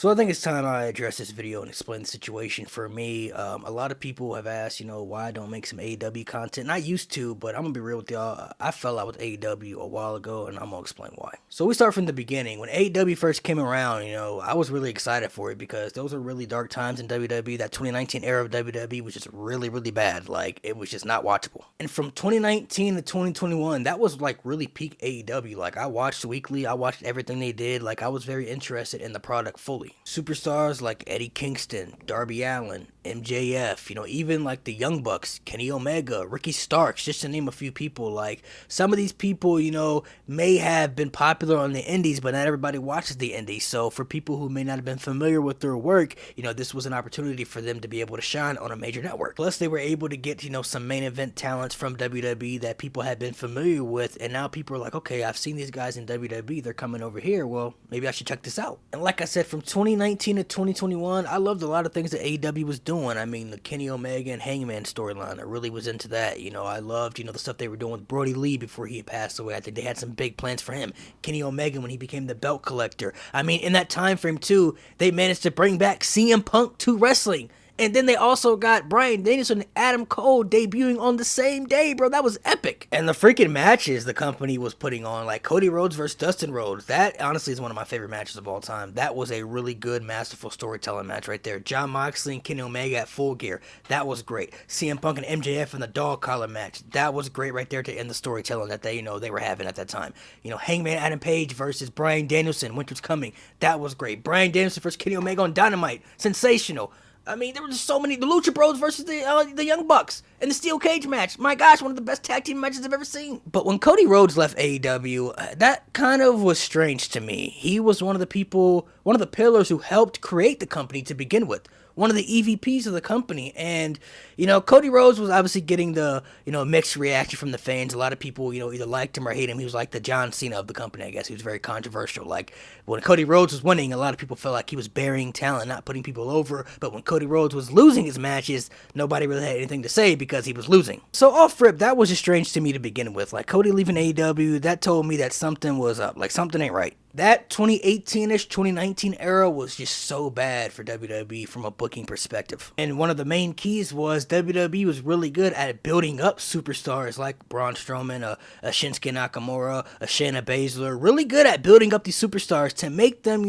So I think it's time I address this video and explain the situation for me. A lot of people have asked, why I don't make some AEW content. And I used to, but I'm gonna be real with y'all. I fell out with AEW a while ago, and I'm gonna explain why. So we start from the beginning. When AEW first came around, I was really excited for it because those were really dark times in WWE. That 2019 era of WWE was just really, really bad. Like, it was just not watchable. And from 2019 to 2021, that was like really peak AEW. Like, I watched weekly, I watched everything they did. Like, I was very interested in the product fully. Superstars like Eddie Kingston, Darby Allin, MJF, even like the Young Bucks, Kenny Omega, Ricky Starks, just to name a few people. Like, some of these people, may have been popular on the indies, but not everybody watches the indies. So for people who may not have been familiar with their work, this was an opportunity for them to be able to shine on a major network. Plus, they were able to get, some main event talents from WWE that people had been familiar with, and now people are like, okay, I've seen these guys in WWE, they're coming over here, well, maybe I should check this out. And like I said, from 2019 to 2021, I loved a lot of things that AEW was doing. I mean, the Kenny Omega and Hangman storyline, I really was into that. I loved, the stuff they were doing with Brody Lee before he passed away. I think they had some big plans for him. Kenny Omega when he became the belt collector. I mean, in that time frame too, they managed to bring back CM Punk to wrestling. And then they also got Bryan Danielson and Adam Cole debuting on the same day, bro. That was epic. And the freaking matches the company was putting on, like Cody Rhodes versus Dustin Rhodes, that honestly is one of my favorite matches of all time. That was a really good, masterful storytelling match right there. Jon Moxley and Kenny Omega at Full Gear, that was great. CM Punk and MJF in the dog collar match, that was great right there to end the storytelling that they were having at that time. Hangman Adam Page versus Bryan Danielson, Winter's Coming, that was great. Bryan Danielson versus Kenny Omega on Dynamite, sensational. I mean, there were just so many. The Lucha Bros versus the Young Bucks in the Steel Cage match. My gosh, one of the best tag team matches I've ever seen. But when Cody Rhodes left AEW, that kind of was strange to me. He was one of the people, one of the pillars who helped create the company to begin with. One of the EVPs of the company. And, Cody Rhodes was obviously getting the, mixed reaction from the fans. A lot of people, either liked him or hated him. He was like the John Cena of the company, I guess. He was very controversial. Like, when Cody Rhodes was winning, a lot of people felt like he was burying talent, not putting people over. But when Cody Rhodes was losing his matches, nobody really had anything to say because he was losing. So off rip, that was just strange to me to begin with. Like, Cody leaving AEW, that told me that something was up. Like, something ain't right. That 2018-ish, 2019 era was just so bad for WWE from a booking perspective. And one of the main keys was WWE was really good at building up superstars like Braun Strowman, a Shinsuke Nakamura, a Shayna Baszler. Really good at building up these superstars to make them,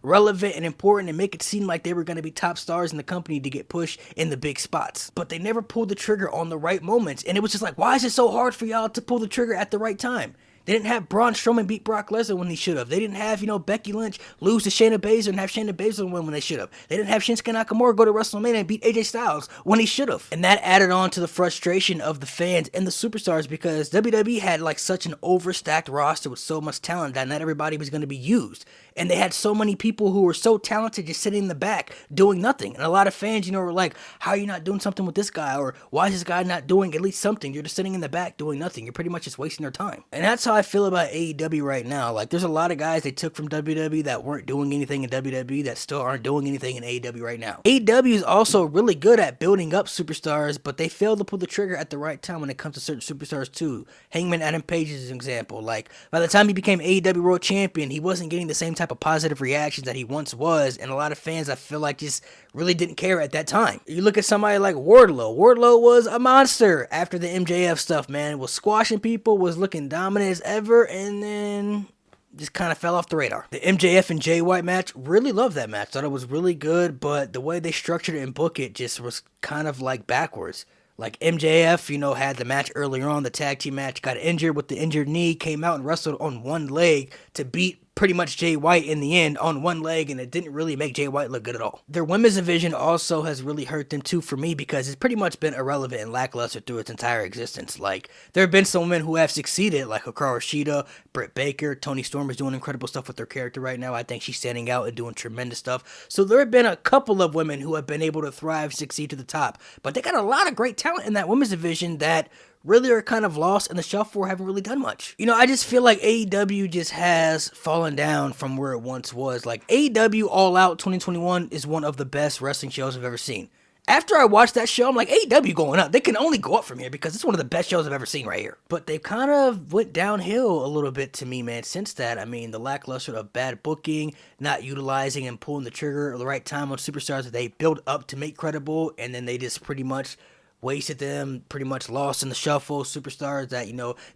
relevant and important and make it seem like they were going to be top stars in the company to get pushed in the big spots. But they never pulled the trigger on the right moments. And it was just like, why is it so hard for y'all to pull the trigger at the right time? They didn't have Braun Strowman beat Brock Lesnar when he should have. They didn't have, Becky Lynch lose to Shayna Baszler and have Shayna Baszler win when they should have. They didn't have Shinsuke Nakamura go to WrestleMania and beat AJ Styles when he should have. And that added on to the frustration of the fans and the superstars because WWE had like such an overstacked roster with so much talent that not everybody was going to be used. And they had so many people who were so talented just sitting in the back doing nothing. And a lot of fans, were like, how are you not doing something with this guy? Or why is this guy not doing at least something? You're just sitting in the back doing nothing. You're pretty much just wasting their time. And that's how I feel about AEW right now. Like, there's a lot of guys they took from WWE that weren't doing anything in WWE that still aren't doing anything in AEW right now. AEW is also really good at building up superstars, but they fail to pull the trigger at the right time when it comes to certain superstars too. Hangman Adam Page is an example. Like, by the time he became AEW World Champion, he wasn't getting the same type of positive reactions that he once was, and a lot of fans I feel like just really didn't care at that time. You look at somebody like Wardlow. Wardlow was a monster after the MJF stuff, man. Was squashing people, was looking dominant as ever, and then just kind of fell off the radar. The MJF and Jay White match, really loved that match. Thought it was really good, but the way they structured it and booked it just was kind of like backwards. Like MJF, had the match earlier on, the tag team match, got injured with the injured knee, came out and wrestled on one leg to beat pretty much Jay White in the end on one leg, and it didn't really make Jay White look good at all. Their women's division also has really hurt them too for me because it's pretty much been irrelevant and lackluster through its entire existence. Like, there have been some women who have succeeded, like Hikaru Shida, Britt Baker, Toni Storm is doing incredible stuff with her character right now. I think she's standing out and doing tremendous stuff. So there have been a couple of women who have been able to thrive, succeed to the top, but they got a lot of great talent in that women's division that really are kind of lost in the shuffle or haven't really done much. I just feel like AEW just has fallen down from where it once was. Like, AEW All Out 2021 is one of the best wrestling shows I've ever seen. After I watched that show, I'm like, AEW going up. They can only go up from here because it's one of the best shows I've ever seen right here. But they've kind of went downhill a little bit to me, man, since that. I mean, the lackluster of bad booking, not utilizing and pulling the trigger at the right time on superstars that they built up to make credible, and then they just pretty much wasted them, pretty much lost in the shuffle. Superstars that,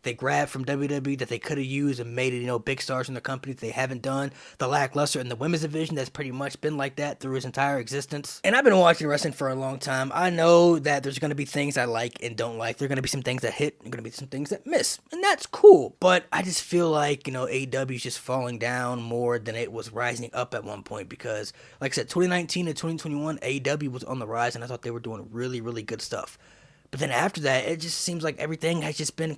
they grabbed from WWE that they could have used and made it, big stars in the company that they haven't done. The lackluster in the women's division that's pretty much been like that through its entire existence. And I've been watching wrestling for a long time. I know that there's going to be things I like and don't like. There are going to be some things that hit, there are going to be some things that miss. And that's cool. But I just feel like, AEW is just falling down more than it was rising up at one point because, like I said, 2019 and 2021, AEW was on the rise and I thought they were doing really, really good stuff. But then after that, it just seems like everything has just been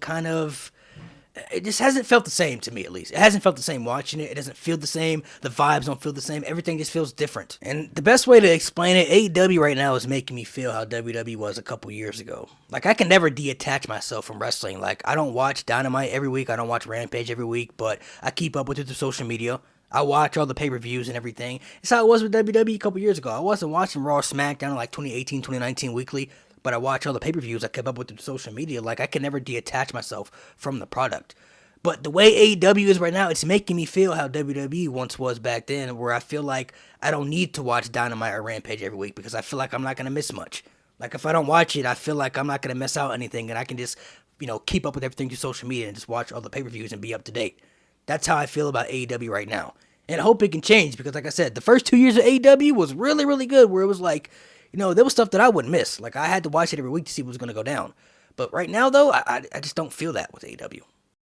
it just hasn't felt the same to me, at least. It hasn't felt the same watching it. It doesn't feel the same. The vibes don't feel the same. Everything just feels different. And the best way to explain it, AEW right now is making me feel how WWE was a couple years ago. Like, I can never detach myself from wrestling. Like, I don't watch Dynamite every week. I don't watch Rampage every week, but I keep up with it through social media. I watch all the pay-per-views and everything. It's how it was with WWE a couple years ago. I wasn't watching Raw SmackDown in like 2018, 2019 weekly, but I watch all the pay-per-views. I kept up with the social media. Like, I can never detach myself from the product. But the way AEW is right now, it's making me feel how WWE once was back then, where I feel like I don't need to watch Dynamite or Rampage every week because I feel like I'm not going to miss much. Like, if I don't watch it, I feel like I'm not going to miss out anything, and I can just, keep up with everything through social media and just watch all the pay-per-views and be up to date. That's how I feel about AEW right now. And I hope it can change because, like I said, the first 2 years of AEW was really, really good, where it was like, there was stuff that I wouldn't miss. Like, I had to watch it every week to see what was going to go down. But right now, though, I just don't feel that with AEW.